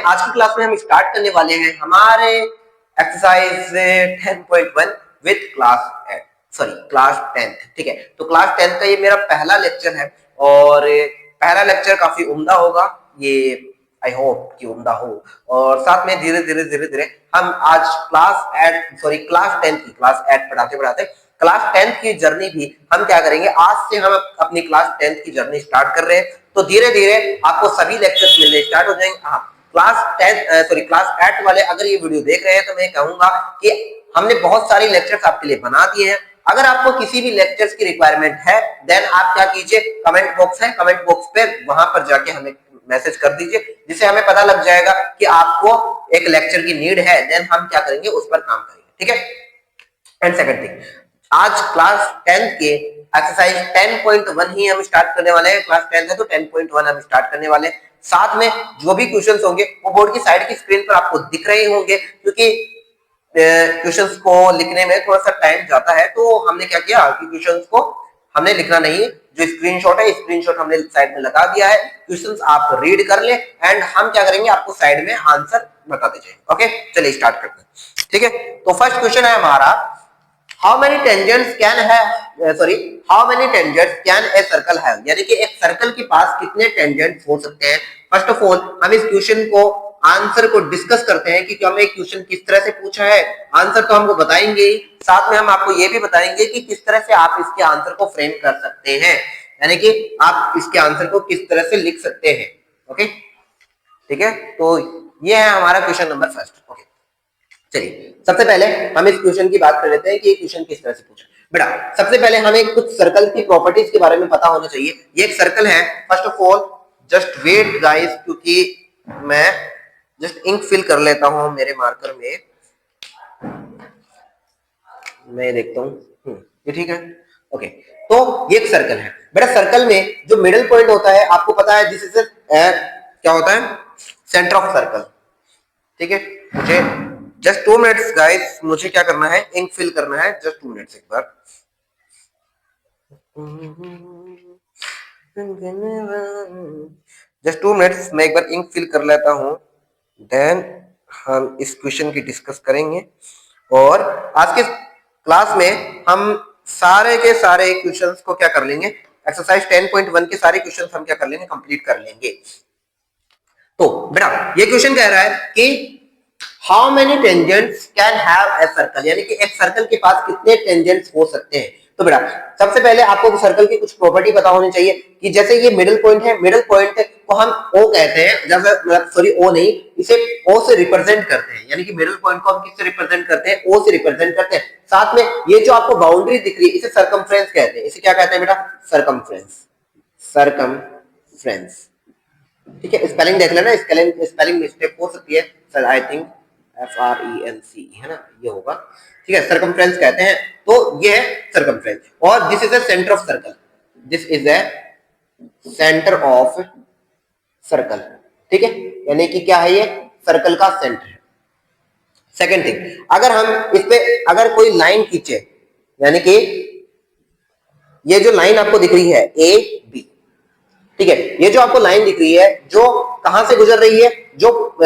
आज की क्लास में हम स्टार्ट करने वाले हैं हमारे एक्सरसाइज 10.1 विद क्लास 10th। ठीक है, तो क्लास 10th का ये मेरा पहला लेक्चर है और पहला लेक्चर काफी उम्दा होगा, ये आई होप कि उम्दा हो। और साथ में धीरे धीरे हम आज क्लास 10th पढ़ाते पढ़ाते क्लास 10th की जर्नी भी हम क्या करेंगे, आज से हम अपनी क्लास 10th की जर्नी स्टार्ट कर रहे हैं। तो धीरे धीरे आपको सभी लेक्चर्स मिलने स्टार्ट हो जाएंगे। क्लास 8 वाले अगर ये वीडियो देख रहे हैं तो मैं कहूंगा कि हमने बहुत सारे लेक्चर्स आपके लिए बना दिए हैं। अगर आपको किसी भी लेक्चर्स की रिक्वायरमेंट है देन आप क्या कीजिए, कमेंट बॉक्स है, कमेंट बॉक्स पे वहां पर जाके हमें मैसेज कर दीजिए, जिससे हमें पता लग जाएगा कि आपको एक लेक्चर की नीड है, देन हम क्या करेंगे, उस पर काम करेंगे। ठीक है। एंड सेकंड थिंग, आज क्लास 10th के एक्सरसाइज 10.1 ही हम स्टार्ट करने वाले हैं। क्लास 10th है तो 10.1 हम स्टार्ट करने वाले हैं। साथ में जो भी क्वेश्चंस होंगे वो बोर्ड की साइड की स्क्रीन पर आपको दिख रहे होंगे, क्योंकि क्वेश्चंस को लिखने में थोड़ा सा टाइम जाता है, तो हमने क्या किया कि क्वेश्चंस को हमने लिखना नहीं, जो स्क्रीनशॉट है स्क्रीनशॉट हमने साइड में लगा दिया है। क्वेश्चंस आप रीड कर ले एंड हम क्या करेंगे, आपको साइड में आंसर बता दीजिए। ओके, चलिए स्टार्ट करते हैं। ठीक है, तो फर्स्ट क्वेश्चन है हमारा, how many tangents can a circle have, यानी कि एक सर्कल के पास कितने टेंजेंट्स हो सकते हैं। फर्स्ट ऑफ ऑल हम इस क्वेश्चन को आंसर को डिस्कस करते हैं कि हमें क्वेश्चन किस तरह से पूछा है। आंसर तो हमको बताएंगे ही, साथ में हम आपको ये भी बताएंगे कि किस तरह से आप इसके आंसर को फ्रेम कर सकते हैं, यानी कि आप इसके आंसर को किस तरह से लिख सकते हैं। ओके, ठीक है, तो ये है हमारा क्वेश्चन नंबर फर्स्ट। ओके, चलिए सबसे पहले हम इस क्वेश्चन की बात कर लेते हैं कि ये क्वेश्चन किस तरह से पूछा। बेटा सबसे पहले हमें कुछ सर्कल की प्रॉपर्टीज के बारे में पता होना चाहिए। ये एक सर्कल है। First of all just wait guys, क्योंकि मैं जस्ट इंक फिल कर लेता हूं मेरे मार्कर में, मैं देखता हूं ये ठीक है। ओके, तो ये एक सर्कल है। बेटा सर्कल में जो मिडिल पॉइंट होता है आपको पता है, दिस इज क्या होता है, सेंटर ऑफ सर्कल। ठीक है, मुझे जस्ट 2 मिनट्स गाइस, मुझे क्या करना है, इंक फिल करना है। जस्ट 2 मिनट्स, एक बार जस्ट 2 मिनट्स, मैं एक बार इंक फिल कर लेता हूं, देन हम इस क्वेश्चन की डिस्कस करेंगे। और आज के क्लास में हम सारे के सारे क्वेश्चंस को क्या कर लेंगे, एक्सरसाइज 10.1 के सारे क्वेश्चंस हम क्या कर लेंगे, कंप्लीट कर लेंगे। तो बेटा ये क्वेश्चन कह रहा है कि how many tangents can have a circle, यानी कि एक सर्कल के पास कितने टेंजेंट्स हो सकते हैं। तो बेटा सबसे पहले आपको सर्कल की कुछ प्रॉपर्टी पता होनी चाहिए कि जैसे ये मिडिल पॉइंट है, मिडिल पॉइंट को हम ओ कहते हैं, जैसे ओ नहीं, इसे ओ से रिप्रेजेंट करते हैं, यानी कि मिडिल पॉइंट को हम किससे रिप्रेजेंट करते हैं, ओ से रिप्रेजेंट करते हैं। साथ में ये जो आपको बाउंड्री दिख रही है इसे सर्कमफ्रेंस कहते हैं। इसे क्या कहते हैं बेटा, सर्कमफ्रेंस, सर्कमफ्रेंस। ठीक है, स्पेलिंग देख लेना, स्पेलिंग मिस्टेक हो सकती है सर, आई थिंक FRENC है ना, ये होगा। ठीक है, सर्कमफ्रेंस कहते हैं। तो ये है सर्कमफ्रेंस, और this is a centre of circle, this is a centre of circle. ठीक है, यानी कि क्या है, ये सर्कल का सेंटर है। सेकेंड थिंग, अगर हम इस पे अगर कोई लाइन खींचे, यानी कि ये जो लाइन आपको दिख रही है AB, ठीक है, ये जो आपको लाइन दिख रही है जो कहां से गुजर रही है, जो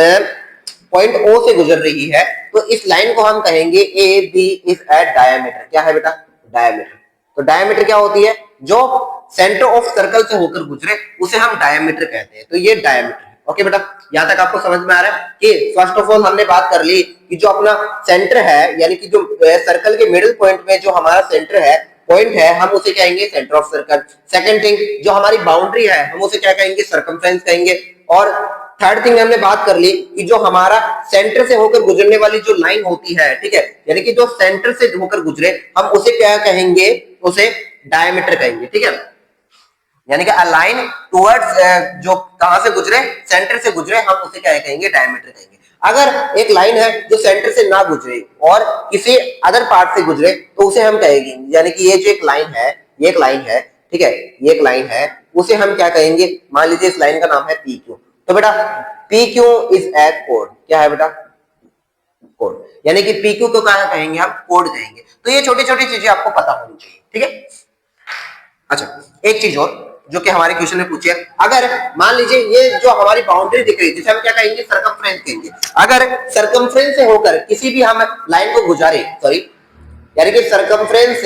पॉइंट O से गुजर रही है, तो इस लाइन को हम कहेंगे AB इज एट डायमीटर। क्या है बेटा, डायमीटर। तो डायमीटर क्या होती है, जो सेंटर ऑफ सर्कल से होकर गुजरे उसे हम डायमीटर कहते हैं। तो ये डायमीटर है। ओके बेटा, यहां तक आपको समझ में आ रहा है कि फर्स्ट ऑफ ऑल हमने बात कर ली कि जो अपना सेंटर है, यानी कि जो सर्कल के मिडिल पॉइंट में जो हमारा सेंटर है, पॉइंट है, हम उसे कहेंगे centre of circle. Second thing, जो हमारी बाउंड्री है हम उसे क्या कहेंगे, सर्कमफ्रेंस कहेंगे। और थर्ड थिंग हमने बात कर ली कि जो हमारा सेंटर से होकर गुजरने वाली जो लाइन होती है, ठीक है, यानी कि जो सेंटर से होकर गुजरे हम उसे क्या कहेंगे, उसे डायमीटर कहेंगे। ठीक है, यानी कि अ लाइन टुवर्ड्स, जो कहां से गुजरे, सेंटर से गुजरे, हम उसे क्या कहेंगे, डायमीटर कहेंगे। अगर एक लाइन है जो सेंटर से ना गुजरे और किसी अदर पार्ट से गुजरे तो उसे हम कहेंगे, यानी कि ये जो एक लाइन है, ये एक लाइन है, ठीक है, ये एक लाइन है, उसे हम क्या कहेंगे, मान लीजिए इस लाइन का नाम है PQ। तो बेटा PQ इज ए कोड। क्या है बेटा, कोड, यानी कि PQ को क्या कहेंगे, हम कोड कहेंगे। तो ये छोटी छोटी चीजें आपको पता होनी चाहिए। ठीक है, अच्छा एक चीज और, जो कि हमारे क्वेश्चन में पूछे। अगर मान लीजिए ये जो हमारी बाउंड्री दिख रही है जिसे हम क्या कहेंगे, सर्कमफ्रेंस कहेंगे। अगर सर्कमफ्रेंस से होकर किसी भी हम लाइन को गुजारे, सॉरी यानी कि सर्कमफ्रेंस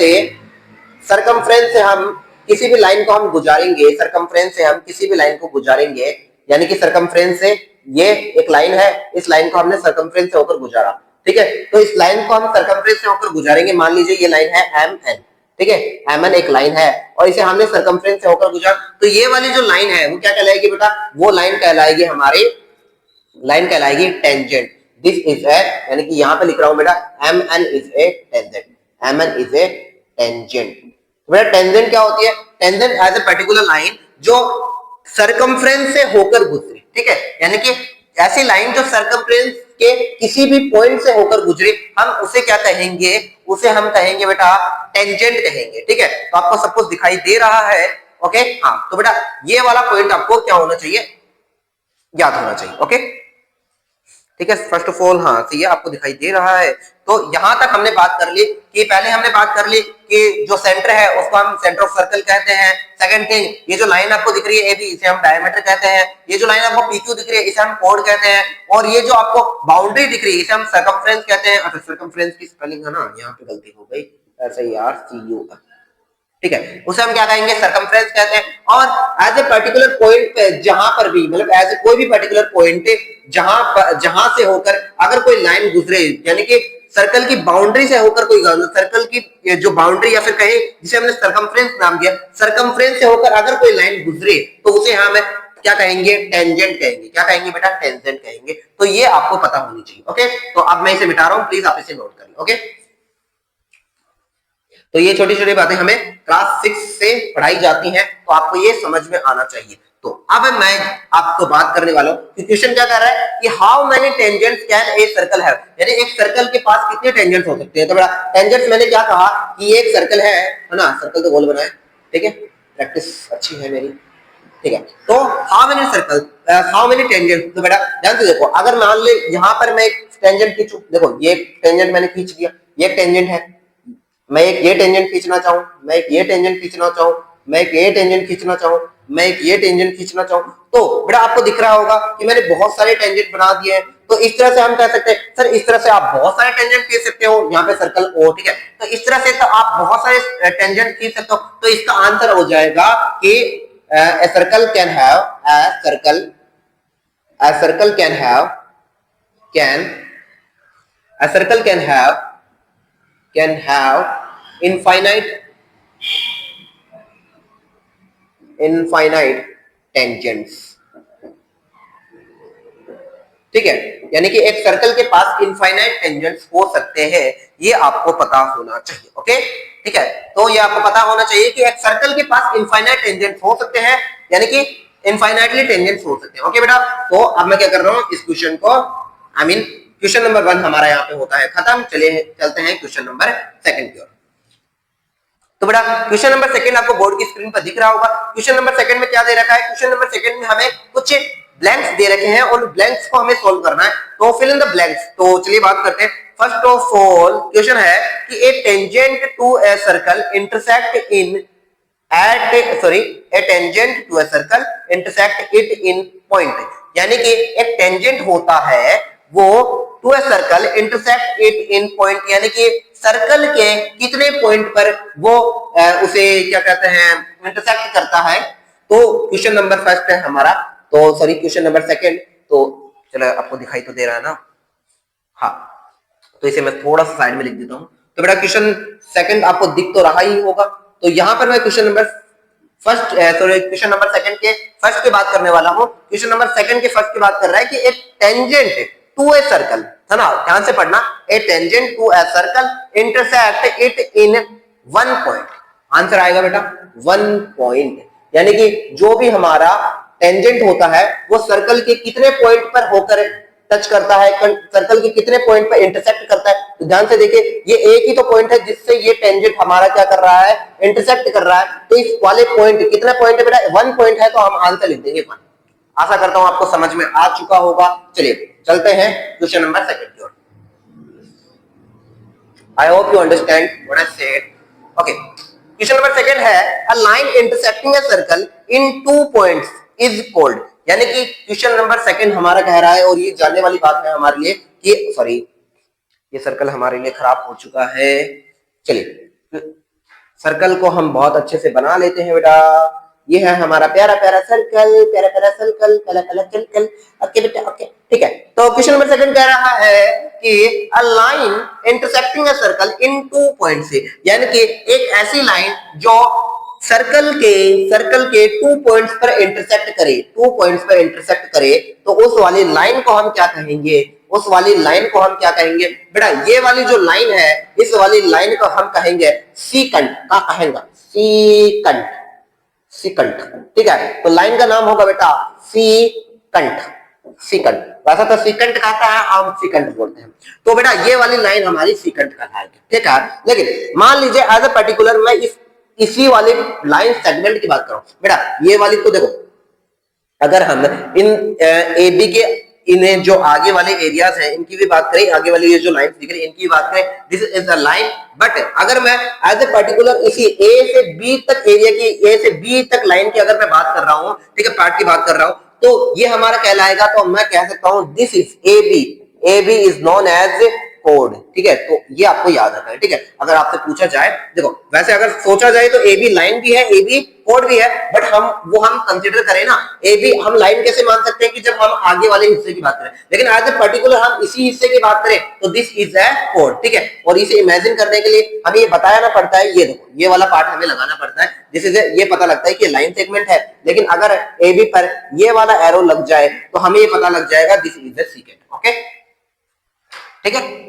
से हम किसी भी लाइन को हम गुजारेंगे, सर्कमफ्रेंस से हम किसी भी लाइन को गुजारेंगे, यानी कि सर्कमफ्रेंस से ये एक लाइन है, इस लाइन को हमने सर्कमफ्रेंस से होकर गुजारा, ठीक है। तो इस लाइन को हम सर्कमफ्रेंस से होकर गुजारेंगे, मान लीजिए ये लाइन है एम एन, ठीक है, एम एन एक लाइन है और इसे हमने सर्कमफ्रेंस से होकर गुजारा, तो ये वाली जो लाइन है वो क्या कहलाएगी बेटा, वो लाइन कहलाएगी हमारी, लाइन कहलाएगी टेंजेंट। दिस इज ए, यानी कि यहां पे लिख रहा हूं बेटा, M N is a tangent, M N is a tangent. बेटा टेंजेंट क्या होती है, tangent as a particular line जो सर्कमफ्रेंस से होकर गुजरे, ठीक है, यानी कि ऐसी लाइन जो सर्कमफ्रेंस के किसी भी पॉइंट से होकर गुजरे, हम उसे क्या कहेंगे, उसे हम कहेंगे बेटा टेंजेंट कहेंगे, ठीक है। तो आपको सब कुछ दिखाई दे रहा है, ओके, हाँ, तो बेटा ये वाला पॉइंट आपको क्या होना चाहिए, याद होना चाहिए, ओके, ठीक है। फर्स्ट ऑफ ऑल हाँ सही है, आपको दिखाई दे रहा है। तो यहां तक हमने बात कर ली कि पहले हमने बात कर ली कि जो सेंटर है उसको हम सेंटर ऑफ सर्कल कहते हैं। सेकंड थिंग, ये जो लाइन आपको दिख रही है एबी, इसे हम डायमीटर कहते हैं। ये जो लाइन आपको पीक्यू दिख रही है इसे हम कोड कहते हैं। और ये जो आपको बाउंड्री दिख रही है इसे हम सर्कमफ्रेंस कहते हैं। अच्छा, सर्कमफ्रेंस की स्पेलिंग है ना, यहाँ पे गलती हो गई, SIRCU, ठीक है, उसे हम क्या कहेंगे, सर्कमफ्रेंस कहते हैं। और एज ए पर्टिकुलर पॉइंट पे जहां पर भी, मतलब एज ए कोई भी पर्टिकुलर पॉइंट जहां से होकर अगर कोई लाइन गुजरे, यानी कि सर्कल की बाउंड्री से होकर कोई, सर्कल की जो बाउंड्री या फिर कहे जिसे हमने सर्कमफ्रेंस नाम दिया, सर्कमफ्रेंस से होकर अगर कोई लाइन गुजरे तो उसे हम क्या कहेंगे, टेंजेंट कहेंगे। क्या कहेंगे बेटा, टेंजेंट कहेंगे। तो ये आपको पता होनी चाहिए, ओके। तो अब मैं इसे मिटा रहा हूं, प्लीज आप इसे नोट कर लो, ओके। तो ये छोटी छोटी बातें हमें क्लास 6 से पढ़ाई जाती हैं, तो आपको ये समझ में आना चाहिए। तो अब मैं आपको बात करने वाला हूं कि क्वेश्चन क्या कर रहा है कि how many tangents can a circle have, यानी एक सर्कल के पास कितने टेंजेंट्स हो सकते हैं। तो बड़ा टेंजेंट्स मैंने क्या कहा कि एक सर्कल है ना, सर्कल तो गोल बना है, ठीक है, प्रैक्टिस अच्छी है मेरी, ठीक है। तो how many circle, how many tangents, तो बेटा ध्यान से देखो, अगर मान ले यहां पर मैं एक टेंजेंट खींचूं, देखो ये टेंजेंट मैंने खींच लिया, ये टेंजेंट है, मैं एक ये टेंजेंट खींचना चाहूं, मैं एक ये टेंजेंट खींचना चाहूं, मैं एक ये टेंजेंट खींचना चाहूं, मैं एक ये टेंजेंट खींचना चाहूं, तो बेटा आपको दिख रहा होगा कि मैंने बहुत सारे टेंजेंट बना दिए हैं। तो इस तरह से हम कह सकते हैं सर, इस तरह से आप बहुत सारे टेंजेंट खींच सकते हो, यहाँ पे सर्कल ओ, ठीक है, तो इस तरह से तो आप बहुत सारे टेंजेंट खींच सकते हो। तो इसका आंसर हो जाएगा कि a circle can have a circle can have infinite tangents, ठीक है, यानी कि एक सर्कल के पास इनफाइनाइट टेंजेंट्स हो सकते हैं, ये आपको पता होना चाहिए, ओके, ठीक है। तो ये आपको पता होना चाहिए कि एक सर्कल के पास इनफाइनाइट टेंजेंट्स हो सकते हैं, यानी कि इनफाइनाइटली टेंजेंट्स हो सकते हैं, ओके बेटा। तो अब मैं क्या कर रहा हूं, इस क्वेश्चन को, आई मीन क्वेश्चन नंबर 1 हमारा यहाँ पे होता है खत्म। चलिए चलते हैं क्वेश्चन नंबर 2 की ओर। तो बेटा क्वेश्चन नंबर 2 आपको बोर्ड की स्क्रीन पर दिख रहा होगा। क्वेश्चन नंबर 2 में क्या दे रखा है, क्वेश्चन नंबर 2 में हमें कुछ ब्लैंक्स दे रखे हैं और ब्लैंक्स को हमें सॉल्व करना है। तो फिल इन द ब्लैंक्स। तो चलिए बात करते हैं। फर्स्ट ऑफ ऑल क्वेश्चन है कि a tangent to a circle intersect in a tangent to a circle intersect it in point, यानी कि एक टेंजेंट होता है वो to a circle intersect it in point, यानी कि सर्कल के कितने पॉइंट पर वो उसे क्या कहते हैं, इंटरसेक्ट करता है। तो क्वेश्चन नंबर 1 है हमारा, तो सॉरी क्वेश्चन नंबर 2, तो चलो आपको दिखाई तो दे रहा है ना, हाँ, तो इसे मैं थोड़ा सा साइड में लिख देता हूं। तो बेटा क्वेश्चन 2 आपको दिख तो रहा ही होगा। तो यहां पर मैं क्वेश्चन नंबर 2 के फर्स्ट की बात करने वाला हूं। क्वेश्चन नंबर 2 के फर्स्ट की बात कर रहा है कि एक टेंजेंट टू ए सर्कल, है ना, ध्यान से पढ़ना, a tangent to a circle intersect it in 1 point. Answer आएगा बेटा 1 पॉइंट, यानी कि जो भी हमारा टेंजेंट होता है वो सर्कल के कितने पॉइंट पर होकर टच करता है, सर्कल के कितने पॉइंट पर इंटरसेक्ट करता है। तो ध्यान से देखिए, ये एक ही तो पॉइंट है जिससे ये टेंजेंट हमारा क्या कर रहा है, इंटरसेक्ट कर रहा है। तो इस वाले पॉइंट कितना पॉइंट है बेटा, 1 पॉइंट है, तो हम आंसर लिख देंगे 1। आशा करता हूं आपको समझ में आ चुका होगा। चलिए चलते हैं क्वेश्चन नंबर 2 की ओर। I hope you understand what I said, okay. Question number second है a line intersecting a circle in 2 points is called, यानी कि क्वेश्चन नंबर सेकंड हमारा कह रहा है, और ये जानने वाली बात है हमारे लिए कि सॉरी ये सर्कल हमारे लिए खराब हो चुका है। चलिए सर्कल को हम बहुत अच्छे से बना लेते हैं बेटा। ये है हमारा प्यारा प्यारा सर्कल, प्यारा प्यारा सर्कल, काला काला सर्कल। ओके बेटा ओके, ठीक है। तो क्वेश्चन नंबर सेकंड कह रहा है कि अ line intersecting a circle in 2 point से, यानी कि एक ऐसी लाइन जो सर्कल के 2 पॉइंट्स पर इंटरसेक्ट करे, 2 पॉइंट्स पर इंटरसेक्ट करे, तो उस वाली लाइन को हम क्या कहेंगे? उस वाली लाइन को हम क्या कहेंगे बेटा? ये वाली जो लाइन है, इस वाली लाइन को हम कहेंगे सीकंट। क्या कहेंगे? सीकंट, सीकंट, ठीक है। तो लाइन का नाम होगा बेटा सीकंट, सीकंट। वैसा तो सीकंट कहता है, हम सीकंट बोलते हैं। तो बेटा ये वाली लाइन हमारी सीकंट कहलाएगी, ठीक है। लेकिन मान लीजिए एज अ पर्टिकुलर मैं इसी वाले लाइन सेगमेंट की बात करूं बेटा, ये वाली तो देखो, अगर हम इन ए बी के इन्हें जो आगे वाले एरियाज हैं इनकी भी बात करें, आगे वाली ये जो लाइन दिख रही है इनकी बात करें, this is the line. But अगर मैं एज ए पर्टिकुलर इसी ए से बी तक एरिया की, ए से बी तक लाइन की अगर मैं बात कर रहा हूं, ठीक है, पार्ट की बात कर रहा हूं, तो ये हमारा कहलाएगा, तो मैं कह सकता हूं this is A B. A B is known as code, ठीक है। तो ये आपको याद रखना है, ठीक है। अगर आपसे पूछा जाए, देखो वैसे अगर सोचा जाए तो ए बी लाइन भी है, ए बी कोड भी है, बट हम कंसीडर करें ना, ए बी हम लाइन कैसे मान सकते हैं कि जब हम आगे वाले हिस्से की बात करें, लेकिन एज ए पर्टिकुलर हम इसी हिस्से की बात करें तो दिस इज ए कोड, ठीक है। और इसे इमेजिन करने के लिए हमें ये बताना पड़ता है, ये देखो ये वाला पार्ट हमें लगाना पड़ता है, जिससे ये पता लगता है कि लाइन सेगमेंट है। लेकिन अगर ए बी पर ये वाला एरो लग जाए तो हमें ये पता लग जाएगा this is A secant, okay, ठीक है।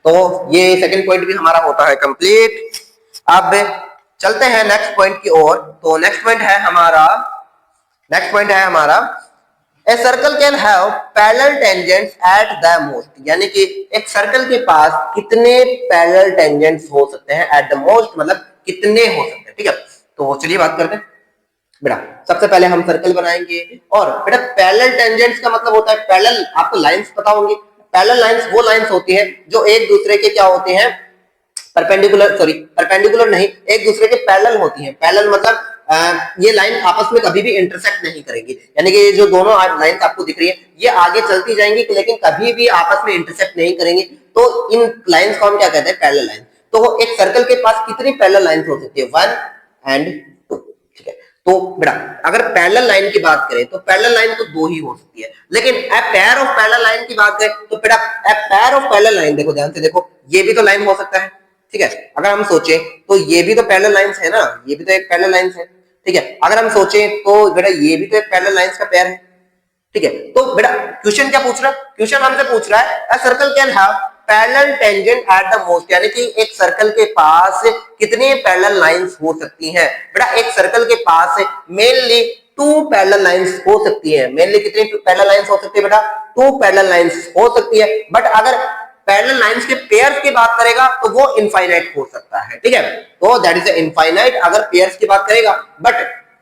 तो ये सेकंड पॉइंट भी हमारा होता है कंप्लीट। अब चलते हैं नेक्स्ट पॉइंट की ओर। तो नेक्स्ट पॉइंट है हमारा a circle can have parallel tangents at the most, यानी कि एक सर्कल के पास कितने पैरेलल टेंजेंट्स हो सकते हैं एट द मोस्ट, मतलब कितने हो सकते हैं, ठीक है। तो चलिए बात करते हैं बेटा। सबसे पहले हम सर्कल बनाएंगे, और बेटा पैरेलल टेंजेंट्स का मतलब होता है पैरेलल, आपको लाइंस पता होंगी। पैरेलल लाइंस वो लाइंस होती है जो एक दूसरे के क्या होते हैं, परपेंडिकुलर नहीं, एक दूसरे के पैरेलल होती हैं। पैरेलल मतलब ये लाइन आपस में कभी भी इंटरसेक्ट नहीं करेंगी, यानी कि ये जो दोनों लाइंस आपको दिख रही है ये आगे चलती जाएंगी लेकिन कभी भी आपस में इंटरसेक्ट नहीं करेंगी। तो इन लाइंस को हम क्या कहते हैं? Parallel line. तो एक सर्कल के पास कितनी पैरेलल लाइंस हो सकती है? 1 एंड 2, ठीक है। तो बेटा अगर पैरेलल लाइन की बात करें तो पैरेलल लाइन तो 2 ही हो सकती है, लेकिन a pair of parallel line की बात करें तो बेटा a pair of parallel line, देखो ध्यान से देखो, ये भी तो लाइन हो सकता है, ठीक है। अगर हम सोचें तो ये भी तो पैरेलल लाइंस है ना, ये भी तो एक पैरेलल लाइंस है, ठीक है। अगर हम सोचें तो बेटा ये भी तो एक पैरेलल लाइंस का पेयर है, ठीक है। तो बेटा क्वेश्चन क्या पूछ रहा है? क्वेश्चन हमसे पूछ रहा है a circle can have parallel tangent at the most, यानी कि एक सर्कल के पास कितनी पैरेलल लाइंस हो सकती हैं। बेटा एक सर्कल के पास मेनली 2 पैरेलल लाइंस हो सकती है। मेनली कितनी पैरेलल लाइंस हो सकती है बेटा? 2 पैरेलल लाइंस हो सकती है। बट अगर पैरेलल लाइंस के पेयर्स की बात करेगा तो वो इनफाइनाइट हो सकता है, ठीक है। तो दैट इज इनफाइनाइट अगर पेयर्स की बात करेगा, बट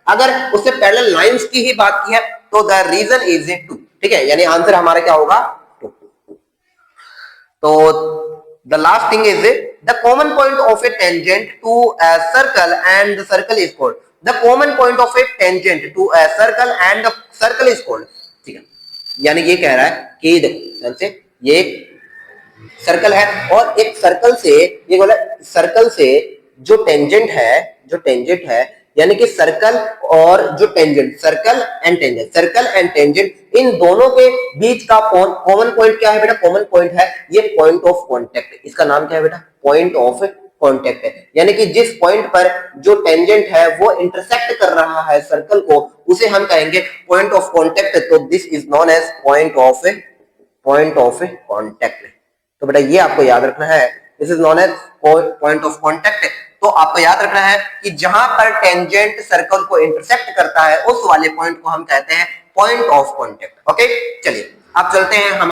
अगर उससे पैरेलल लाइंस की ही बात की है तो द रीजन इज 2, ठीक है। यानी आंसर हमारा क्या होगा? 2। तो the last thing is the common point of a tangent to a circle and the circle is called, the common point of a tangent to a circle and the circle is called, ठीक है। यानी ये कह रहा है कि देखो ये सर्कल है और एक सर्कल से, ये बोला सर्कल से जो टेंजेंट है यानी कि सर्कल और जो टेंजेंट, सर्कल एंड टेंजेंट इन दोनों के बीच का कॉमन पॉइंट क्या है बेटा? कॉमन पॉइंट है ये पॉइंट ऑफ कांटेक्ट। इसका नाम क्या है बेटा? पॉइंट ऑफ कांटेक्ट है। यानी कि जिस पॉइंट पर जो टेंजेंट है वो इंटरसेक्ट कर रहा है सर्कल को, उसे हम कहेंगे पॉइंट ऑफ कांटेक्ट। तो this is known as point of contact. तो बेटा ये आपको याद रखना है, this is known as point of contact. तो आपको याद रखना है कि जहां पर टेंजेंट सर्कल को इंटरसेक्ट करता है उस वाले पॉइंट को हम कहते हैं पॉइंट ऑफ कांटेक्ट, ओके। चलिए अब चलते हैं हम